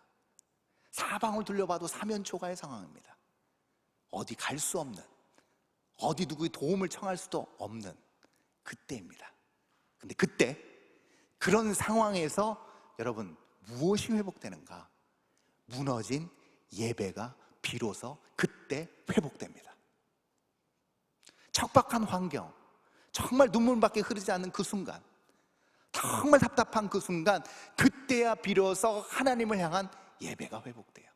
사방을 둘러봐도 사면초가의 상황입니다. 어디 갈 수 없는, 어디 누구의 도움을 청할 수도 없는 그때입니다. 근데 그때 그런 상황에서 여러분 무엇이 회복되는가? 무너진 예배가 비로소 그때 회복됩니다. 척박한 환경, 정말 눈물밖에 흐르지 않는 그 순간, 정말 답답한 그 순간, 그때야 비로소 하나님을 향한 예배가 회복돼요.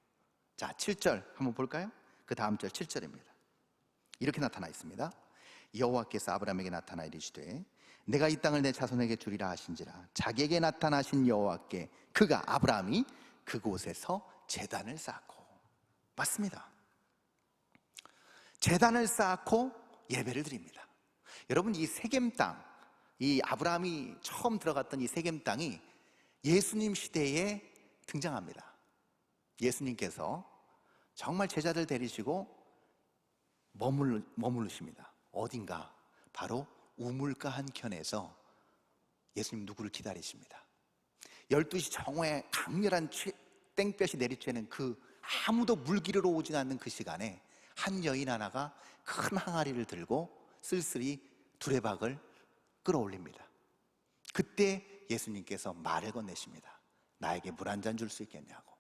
자, 7절 한번 볼까요? 그 다음 절 7절입니다. 이렇게 나타나 있습니다. 여호와께서 아브라함에게 나타나 이르시되 내가 이 땅을 내 자손에게 주리라 하신지라. 자기에게 나타나신 여호와께 그가 아브라함이 그곳에서 제단을 쌓고, 맞습니다. 제단을 쌓고 예배를 드립니다. 여러분, 이 세겜 땅, 이 아브라함이 처음 들어갔던 이 세겜 땅이 예수님 시대에 등장합니다. 예수님께서 정말 제자들 데리시고 머무르십니다. 어딘가 바로 우물가 한켠에서 예수님 누구를 기다리십니다. 12시 정오에 강렬한 땡볕이 내리쬐는 그 아무도 물기르러 오지 않는 그 시간에 한 여인 하나가 큰 항아리를 들고 쓸쓸히 두레박을 끌어올립니다. 그때 예수님께서 말을 건네십니다. 나에게 물 한 잔 줄 수 있겠냐고.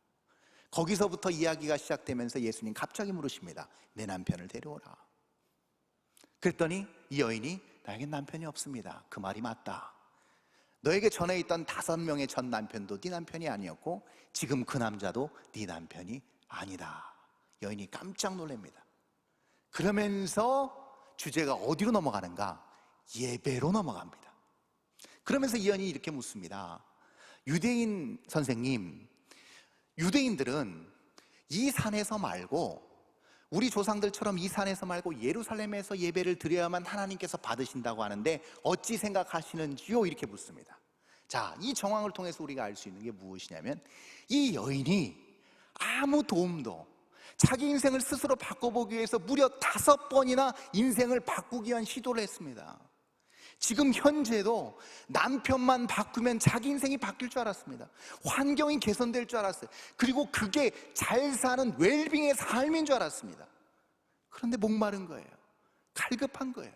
거기서부터 이야기가 시작되면서 예수님 갑자기 물으십니다. 내 남편을 데려오라. 그랬더니 이 여인이 나에겐 남편이 없습니다. 그 말이 맞다. 너에게 전에 있던 5명의 전 남편도 네 남편이 아니었고 지금 그 남자도 네 남편이 아니다. 여인이 깜짝 놀랍니다. 그러면서 주제가 어디로 넘어가는가? 예배로 넘어갑니다. 그러면서 이 여인이 이렇게 묻습니다. 유대인 선생님, 유대인들은 이 산에서 말고, 우리 조상들처럼 이 산에서 말고 예루살렘에서 예배를 드려야만 하나님께서 받으신다고 하는데 어찌 생각하시는지요? 이렇게 묻습니다. 자, 이 정황을 통해서 우리가 알 수 있는 게 무엇이냐면, 이 여인이 아무 도움도, 자기 인생을 스스로 바꿔보기 위해서 무려 5번이나 인생을 바꾸기 위한 시도를 했습니다. 지금 현재도 남편만 바꾸면 자기 인생이 바뀔 줄 알았습니다. 환경이 개선될 줄 알았어요. 그리고 그게 잘 사는 웰빙의 삶인 줄 알았습니다. 그런데 목마른 거예요. 갈급한 거예요.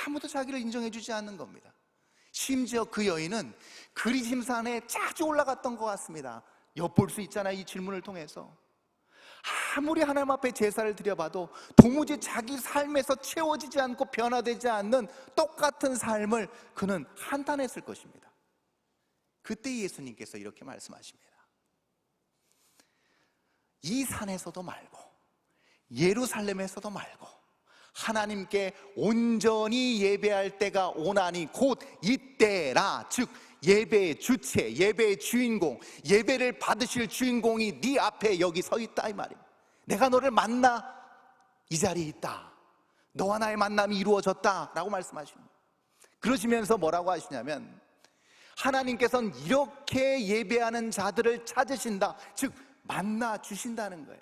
아무도 자기를 인정해 주지 않는 겁니다. 심지어 그 여인은 그리심산에 자주 올라갔던 것 같습니다. 엿볼 수 있잖아요, 이 질문을 통해서. 아무리 하나님 앞에 제사를 드려봐도 도무지 자기 삶에서 채워지지 않고 변화되지 않는 똑같은 삶을 그는 한탄했을 것입니다. 그때 예수님께서 이렇게 말씀하십니다. 이 산에서도 말고 예루살렘에서도 말고 하나님께 온전히 예배할 때가 오나니 곧 이때라. 즉 예배의 주체, 예배의 주인공, 예배를 받으실 주인공이 네 앞에 여기 서 있다, 이 말입니다. 내가 너를 만나 이 자리에 있다. 너와 나의 만남이 이루어졌다 라고 말씀하십니다. 그러시면서 뭐라고 하시냐면, 하나님께서는 이렇게 예배하는 자들을 찾으신다. 즉 만나 주신다는 거예요.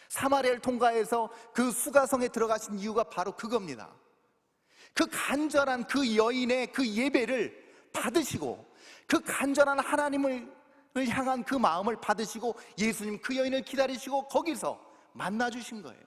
사마리아를 통과해서 그 수가성에 들어가신 이유가 바로 그겁니다. 그 간절한 그 여인의 그 예배를 받으시고, 그 간절한 하나님을 향한 그 마음을 받으시고 예수님 그 여인을 기다리시고 거기서 만나주신 거예요.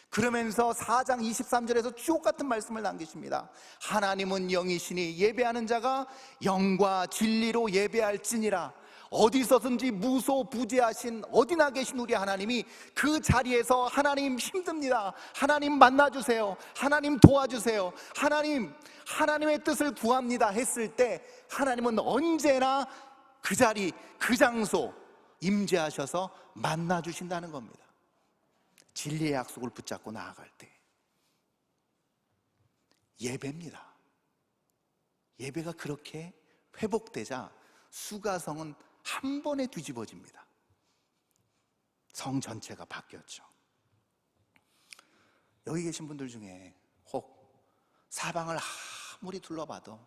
그러면서 4장 23절에서 주옥같은 말씀을 남기십니다. 하나님은 영이시니 예배하는 자가 영과 진리로 예배할지니라. 어디서든지 무소부재하신 어디나 계신 우리 하나님이 그 자리에서 하나님 힘듭니다, 하나님 만나주세요, 하나님 도와주세요, 하나님의 뜻을 구합니다 했을 때 하나님은 언제나 그 자리 그 장소 임재하셔서 만나주신다는 겁니다. 진리의 약속을 붙잡고 나아갈 때 예배입니다. 예배가 그렇게 회복되자 수가성은 한 번에 뒤집어집니다. 성 전체가 바뀌었죠. 여기 계신 분들 중에 혹 사방을 아무리 둘러봐도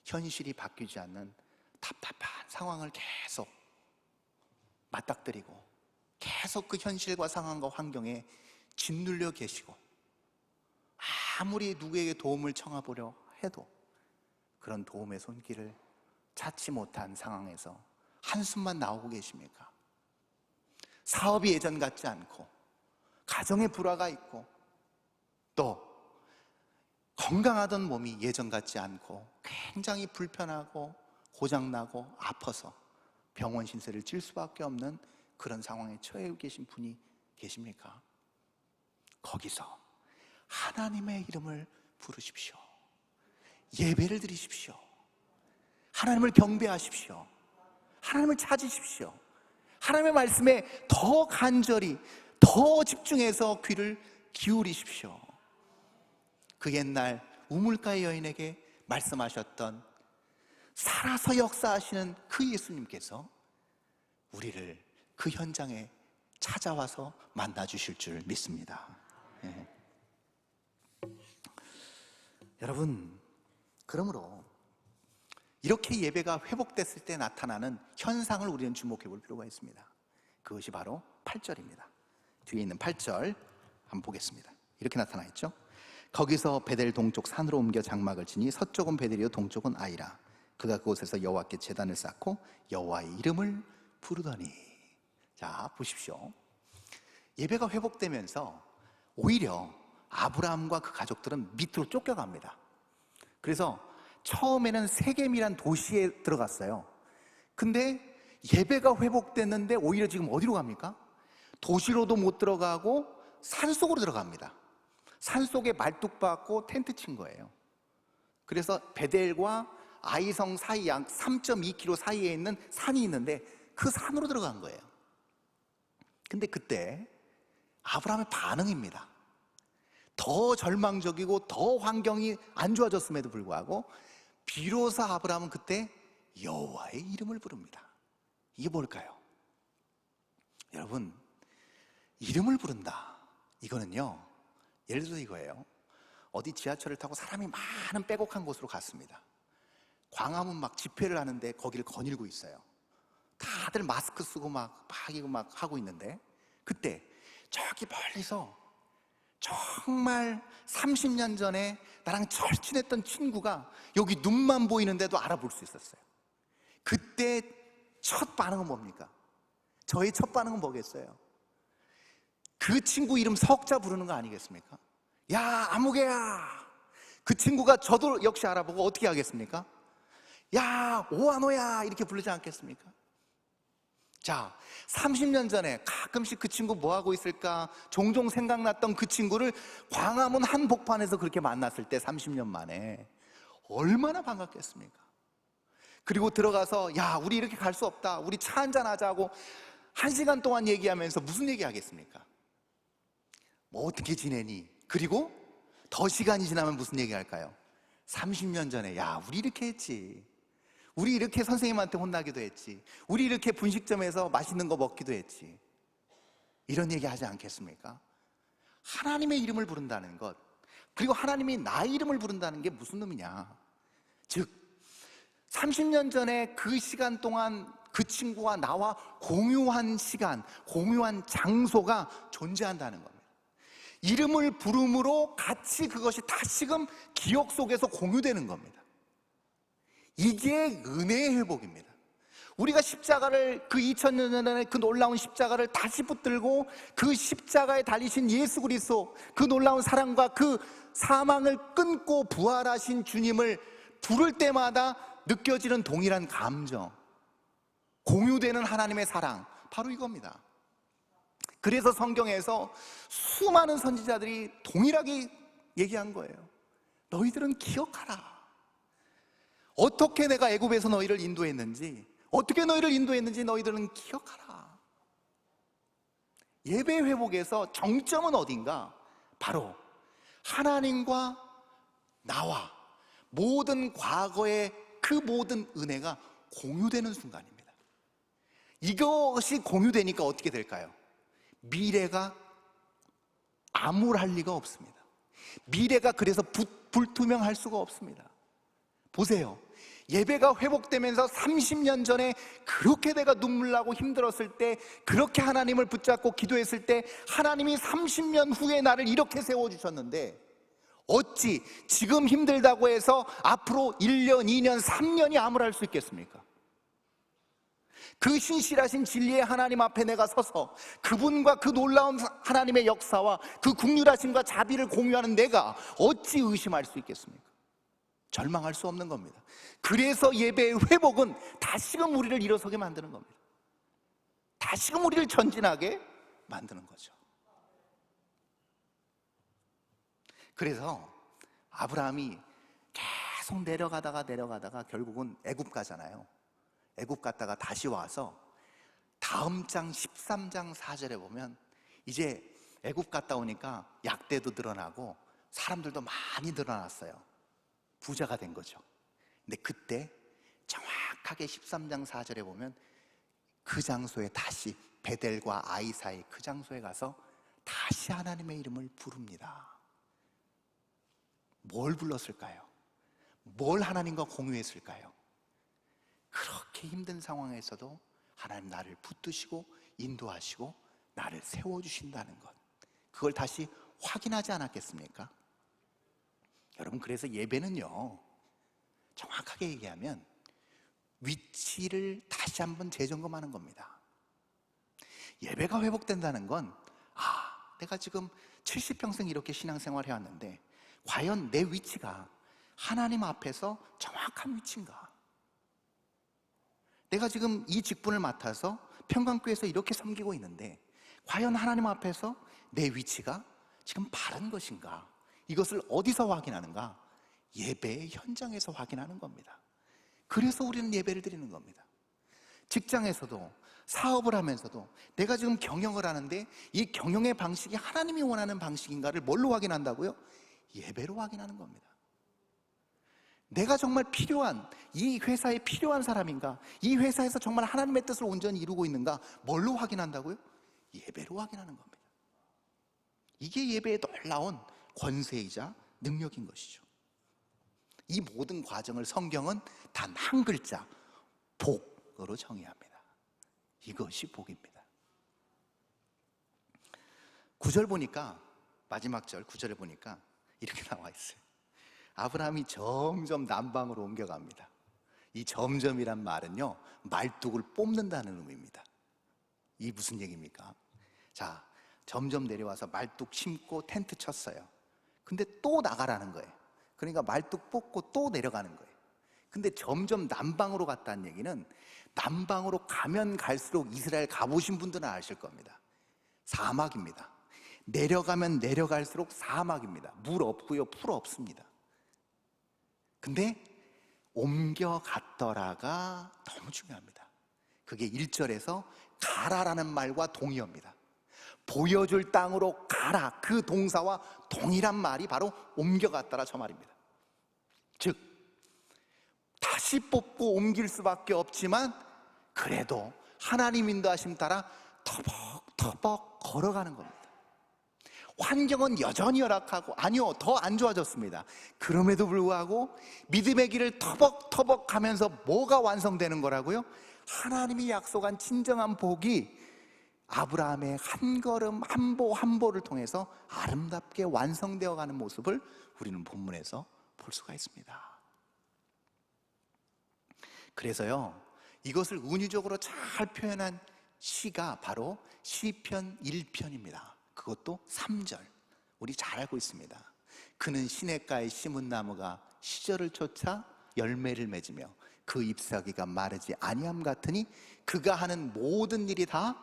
현실이 바뀌지 않는 답답한 상황을 계속 맞닥뜨리고 계속 그 현실과 상황과 환경에 짓눌려 계시고, 아무리 누구에게 도움을 청하보려 해도 그런 도움의 손길을 찾지 못한 상황에서 한숨만 나오고 계십니까? 사업이 예전 같지 않고 가정에 불화가 있고 또 건강하던 몸이 예전 같지 않고 굉장히 불편하고 고장나고 아파서 병원 신세를 질 수밖에 없는 그런 상황에 처해 계신 분이 계십니까? 거기서 하나님의 이름을 부르십시오. 예배를 드리십시오. 하나님을 경배하십시오. 하나님을 찾으십시오. 하나님의 말씀에 더 간절히 더 집중해서 귀를 기울이십시오. 그 옛날 우물가의 여인에게 말씀하셨던, 살아서 역사하시는 그 예수님께서 우리를 그 현장에 찾아와서 만나주실 줄 믿습니다. 예. 여러분, 그러므로 이렇게 예배가 회복됐을 때 나타나는 현상을 우리는 주목해 볼 필요가 있습니다. 그것이 바로 8절입니다. 뒤에 있는 8절 한번 보겠습니다. 이렇게 나타나 있죠. 거기서 베델 동쪽 산으로 옮겨 장막을 치니 서쪽은 베델이요 동쪽은 아이라. 그가 그곳에서 여호와께 제단을 쌓고 여호와의 이름을 부르더니. 자, 보십시오. 예배가 회복되면서 오히려 아브라함과 그 가족들은 밑으로 쫓겨갑니다. 그래서 처음에는 세겜이란 도시에 들어갔어요. 근데 예배가 회복됐는데 오히려 지금 어디로 갑니까? 도시로도 못 들어가고 산속으로 들어갑니다. 산속에 말뚝박고 텐트 친 거예요. 그래서 베델과 아이성 사이 약 3.2km 사이에 있는 산이 있는데 그 산으로 들어간 거예요. 근데 그때 아브라함의 반응입니다. 더 절망적이고 더 환경이 안 좋아졌음에도 불구하고 비로소 아브라함은 그때 여호와의 이름을 부릅니다. 이게 뭘까요? 여러분, 이름을 부른다, 이거는요, 예를 들어서 이거예요. 어디 지하철을 타고 사람이 많은 빼곡한 곳으로 갔습니다. 광화문 막 집회를 하는데 거기를 거닐고 있어요. 다들 마스크 쓰고 막 이거 막 하고 있는데, 그때 저기 멀리서 정말 30년 전에 나랑 절친했던 친구가 여기 눈만 보이는데도 알아볼 수 있었어요. 그때 첫 반응은 뭡니까? 저의 첫 반응은 뭐겠어요? 그 친구 이름 석자 부르는 거 아니겠습니까? 야, 아무개야. 그 친구가 저도 역시 알아보고 어떻게 하겠습니까? 야, 오한호야, 이렇게 부르지 않겠습니까? 자, 30년 전에 가끔씩 그 친구 뭐 하고 있을까 종종 생각났던 그 친구를 광화문 한복판에서 그렇게 만났을 때 30년 만에 얼마나 반갑겠습니까? 그리고 들어가서 야, 우리 이렇게 갈 수 없다, 우리 차 한잔 하자고 1시간 동안 얘기하면서 무슨 얘기 하겠습니까? 뭐 어떻게 지내니? 그리고 더 시간이 지나면 무슨 얘기 할까요? 30년 전에 야, 우리 이렇게 했지, 우리 이렇게 선생님한테 혼나기도 했지, 우리 이렇게 분식점에서 맛있는 거 먹기도 했지, 이런 얘기 하지 않겠습니까? 하나님의 이름을 부른다는 것, 그리고 하나님이 나의 이름을 부른다는 게 무슨 의미냐? 즉 30년 전에 그 시간 동안 그 친구와 나와 공유한 시간, 공유한 장소가 존재한다는 겁니다. 이름을 부름으로 같이 그것이 다시금 기억 속에서 공유되는 겁니다. 이게 은혜의 회복입니다. 우리가 십자가를, 그 2000년 전에 그 놀라운 십자가를 다시 붙들고 그 십자가에 달리신 예수 그리스도, 그 놀라운 사랑과 그 사망을 끊고 부활하신 주님을 부를 때마다 느껴지는 동일한 감정, 공유되는 하나님의 사랑, 바로 이겁니다. 그래서 성경에서 수많은 선지자들이 동일하게 얘기한 거예요. 너희들은 기억하라. 어떻게 내가 애굽에서 너희를 인도했는지, 어떻게 너희를 인도했는지 너희들은 기억하라. 예배 회복에서 정점은 어딘가? 바로 하나님과 나와 모든 과거의 그 모든 은혜가 공유되는 순간입니다. 이것이 공유되니까 어떻게 될까요? 미래가 암울할 리가 없습니다. 미래가 그래서 불투명할 수가 없습니다. 보세요. 예배가 회복되면서 30년 전에 그렇게 내가 눈물 나고 힘들었을 때, 그렇게 하나님을 붙잡고 기도했을 때 하나님이 30년 후에 나를 이렇게 세워주셨는데, 어찌 지금 힘들다고 해서 앞으로 1년, 2년, 3년이 암울할 수 있겠습니까? 그 신실하신 진리의 하나님 앞에 내가 서서 그분과 그 놀라운 하나님의 역사와 그 국률하심과 자비를 공유하는 내가 어찌 의심할 수 있겠습니까? 절망할 수 없는 겁니다. 그래서 예배의 회복은 다시금 우리를 일어서게 만드는 겁니다. 다시금 우리를 전진하게 만드는 거죠. 그래서 아브라함이 계속 내려가다가 결국은 애굽 가잖아요. 애굽 갔다가 다시 와서 다음 장 13장 4절에 보면 이제 애굽 갔다 오니까 약대도 늘어나고 사람들도 많이 늘어났어요. 부자가 된 거죠. 근데 그때 정확하게 13장 4절에 보면 그 장소에 다시 베델과 아이 사이 그 장소에 가서 다시 하나님의 이름을 부릅니다. 뭘 불렀을까요? 뭘 하나님과 공유했을까요? 그렇게 힘든 상황에서도 하나님 나를 붙드시고 인도하시고 나를 세워주신다는 것, 그걸 다시 확인하지 않았겠습니까? 여러분, 그래서 예배는요, 정확하게 얘기하면 위치를 다시 한번 재점검하는 겁니다. 예배가 회복된다는 건, 내가 지금 70평생 이렇게 신앙생활 해왔는데 과연 내 위치가 하나님 앞에서 정확한 위치인가? 내가 지금 이 직분을 맡아서 평강교회에서 이렇게 섬기고 있는데 과연 하나님 앞에서 내 위치가 지금 바른 것인가? 이것을 어디서 확인하는가? 예배의 현장에서 확인하는 겁니다. 그래서 우리는 예배를 드리는 겁니다. 직장에서도 사업을 하면서도 내가 지금 경영을 하는데 이 경영의 방식이 하나님이 원하는 방식인가를 뭘로 확인한다고요? 예배로 확인하는 겁니다. 내가 정말 필요한, 이 회사에 필요한 사람인가? 이 회사에서 정말 하나님의 뜻을 온전히 이루고 있는가? 뭘로 확인한다고요? 예배로 확인하는 겁니다. 이게 예배의 놀라운 권세이자 능력인 것이죠. 이 모든 과정을 성경은 단 한 글자, 복으로 정의합니다. 이것이 복입니다. 9절 보니까, 마지막 절 9절에 보니까 이렇게 나와 있어요. 아브라함이 점점 남방으로 옮겨갑니다. 이 점점이란 말은요, 말뚝을 뽑는다는 의미입니다. 이 무슨 얘기입니까? 자, 점점 내려와서 말뚝 심고 텐트 쳤어요. 근데 또 나가라는 거예요. 그러니까 말뚝 뽑고 또 내려가는 거예요. 근데 점점 남방으로 갔다는 얘기는 남방으로 가면 갈수록 이스라엘 가보신 분들은 아실 겁니다. 사막입니다. 내려가면 내려갈수록 사막입니다. 물 없고요, 풀 없습니다. 근데 옮겨갔더라가 너무 중요합니다. 그게 1절에서 가라라는 말과 동의어입니다. 보여줄 땅으로 가라, 그 동사와 동일한 말이 바로 옮겨갔더라, 저 말입니다. 즉 다시 뽑고 옮길 수밖에 없지만 그래도 하나님 인도하심 따라 터벅터벅 걸어가는 겁니다. 환경은 여전히 열악하고, 아니요, 더 안 좋아졌습니다. 그럼에도 불구하고 믿음의 길을 터벅터벅 가면서 뭐가 완성되는 거라고요? 하나님이 약속한 진정한 복이 아브라함의 한 걸음 한 보 한 보를 통해서 아름답게 완성되어 가는 모습을 우리는 본문에서 볼 수가 있습니다. 그래서요, 이것을 은유적으로 잘 표현한 시가 바로 시편 1편입니다. 그것도 3절, 우리 잘 알고 있습니다. 그는 시냇가에 심은 나무가 시절을 쫓아 열매를 맺으며 그 잎사귀가 마르지 아니함 같으니 그가 하는 모든 일이 다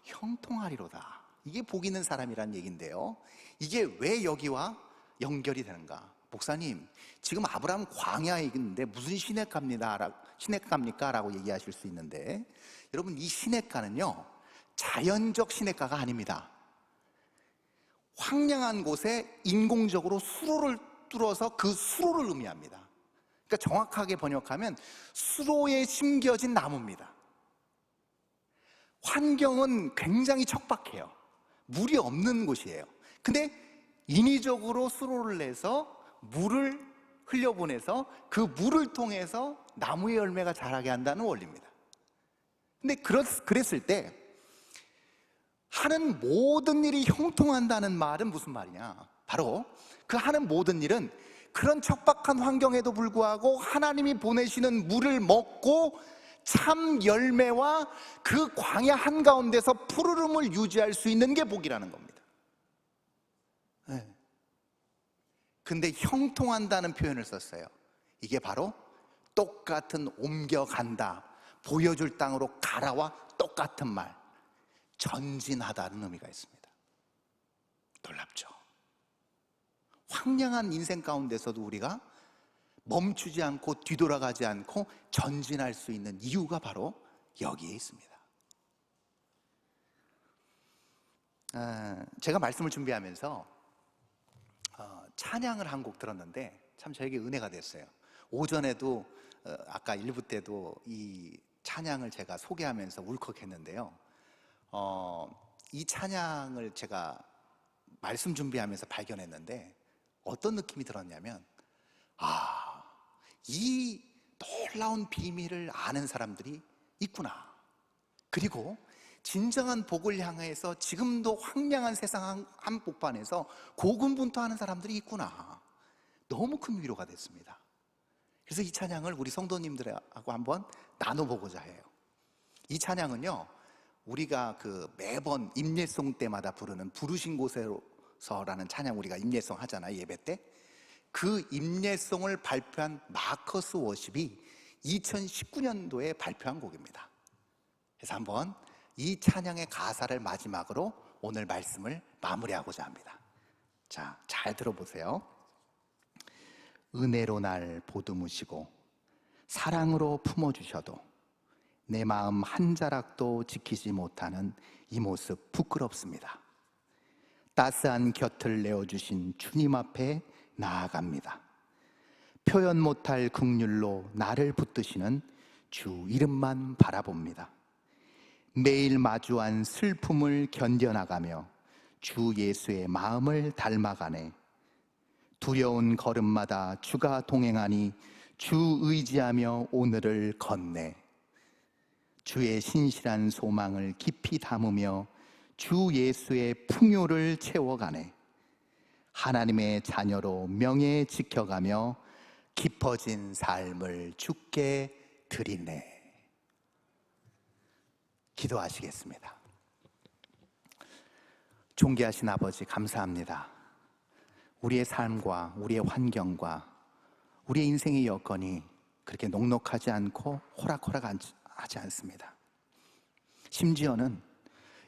형통하리로다. 이게 복 있는 사람이란 얘기인데요, 이게 왜 여기와 연결이 되는가? 목사님, 지금 아브라함 광야에 있는데 무슨 시냇가입니까? 라고 얘기하실 수 있는데, 여러분, 이 시냇가는요 자연적 시냇가가 아닙니다. 황량한 곳에 인공적으로 수로를 뚫어서 그 수로를 의미합니다. 그러니까 정확하게 번역하면 수로에 심겨진 나무입니다. 환경은 굉장히 척박해요. 물이 없는 곳이에요. 근데 인위적으로 수로를 내서 물을 흘려보내서 그 물을 통해서 나무의 열매가 자라게 한다는 원리입니다. 근데 그랬을 때 하는 모든 일이 형통한다는 말은 무슨 말이냐? 바로 그 하는 모든 일은 그런 척박한 환경에도 불구하고 하나님이 보내시는 물을 먹고 참 열매와 그 광야 한가운데서 푸르름을 유지할 수 있는 게 복이라는 겁니다. 네. 근데 형통한다는 표현을 썼어요. 이게 바로 똑같은 옮겨간다, 보여줄 땅으로 가라와 똑같은 말, 전진하다는 의미가 있습니다. 놀랍죠? 황량한 인생 가운데서도 우리가 멈추지 않고 뒤돌아가지 않고 전진할 수 있는 이유가 바로 여기에 있습니다. 제가 말씀을 준비하면서 찬양을 한 곡 들었는데 참 저에게 은혜가 됐어요. 오전에도 아까 1부 때도 이 찬양을 제가 소개하면서 울컥했는데요. 이 찬양을 제가 말씀 준비하면서 발견했는데 어떤 느낌이 들었냐면, 이 놀라운 비밀을 아는 사람들이 있구나. 그리고 진정한 복을 향해서 지금도 황량한 세상 한복판에서 고군분투하는 사람들이 있구나. 너무 큰 위로가 됐습니다. 그래서 이 찬양을 우리 성도님들하고 한번 나눠보고자 해요. 이 찬양은요, 우리가 매번 임예송 때마다 부르는 부르신 곳에서라는 찬양, 우리가 임예송 하잖아요, 예배 때. 그 임예송을 발표한 마커스 워십이 2019년도에 발표한 곡입니다. 그래서 한번 이 찬양의 가사를 마지막으로 오늘 말씀을 마무리하고자 합니다. 자, 잘 들어보세요. 은혜로 날 보듬으시고 사랑으로 품어주셔도 내 마음 한 자락도 지키지 못하는 이 모습 부끄럽습니다. 따스한 곁을 내어주신 주님 앞에 나아갑니다. 표현 못할 긍휼로 나를 붙드시는 주 이름만 바라봅니다. 매일 마주한 슬픔을 견뎌나가며 주 예수의 마음을 닮아가네. 두려운 걸음마다 주가 동행하니 주 의지하며 오늘을 걷네. 주의 신실한 소망을 깊이 담으며 주 예수의 풍요를 채워가네. 하나님의 자녀로 명예 지켜가며 깊어진 삶을 주께 드리네. 기도하시겠습니다. 존귀하신 아버지, 감사합니다. 우리의 삶과 우리의 환경과 우리의 인생의 여건이 그렇게 녹록하지 않고 호락호락하지 않습니다. 심지어는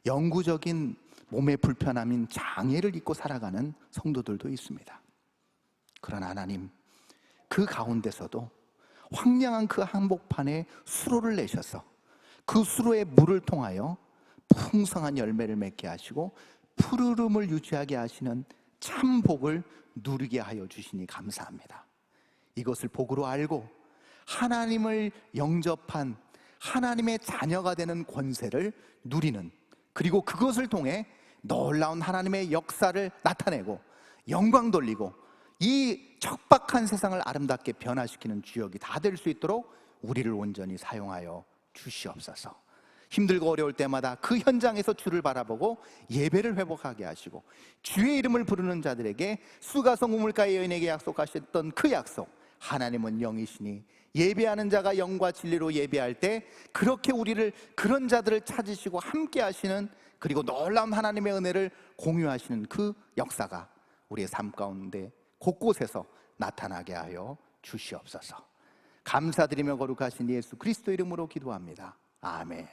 영구적인 몸의 불편함인 장애를 입고 살아가는 성도들도 있습니다. 그러나 하나님, 그 가운데서도 황량한 그 한복판에 수로를 내셔서 그 수로의 물을 통하여 풍성한 열매를 맺게 하시고 푸르름을 유지하게 하시는 참 복을 누리게 하여 주시니 감사합니다. 이것을 복으로 알고 하나님을 영접한 하나님의 자녀가 되는 권세를 누리는, 그리고 그것을 통해 놀라운 하나님의 역사를 나타내고 영광 돌리고 이 척박한 세상을 아름답게 변화시키는 주역이 다 될 수 있도록 우리를 온전히 사용하여 주시옵소서. 힘들고 어려울 때마다 그 현장에서 주를 바라보고 예배를 회복하게 하시고 주의 이름을 부르는 자들에게 수가성 우물가의 여인에게 약속하셨던 그 약속, 하나님은 영이시니 예배하는 자가 영과 진리로 예배할 때 그렇게 우리를, 그런 자들을 찾으시고 함께 하시는, 그리고 놀라운 하나님의 은혜를 공유하시는 그 역사가 우리의 삶 가운데 곳곳에서 나타나게 하여 주시옵소서. 감사드리며 거룩하신 예수 그리스도 이름으로 기도합니다. 아멘.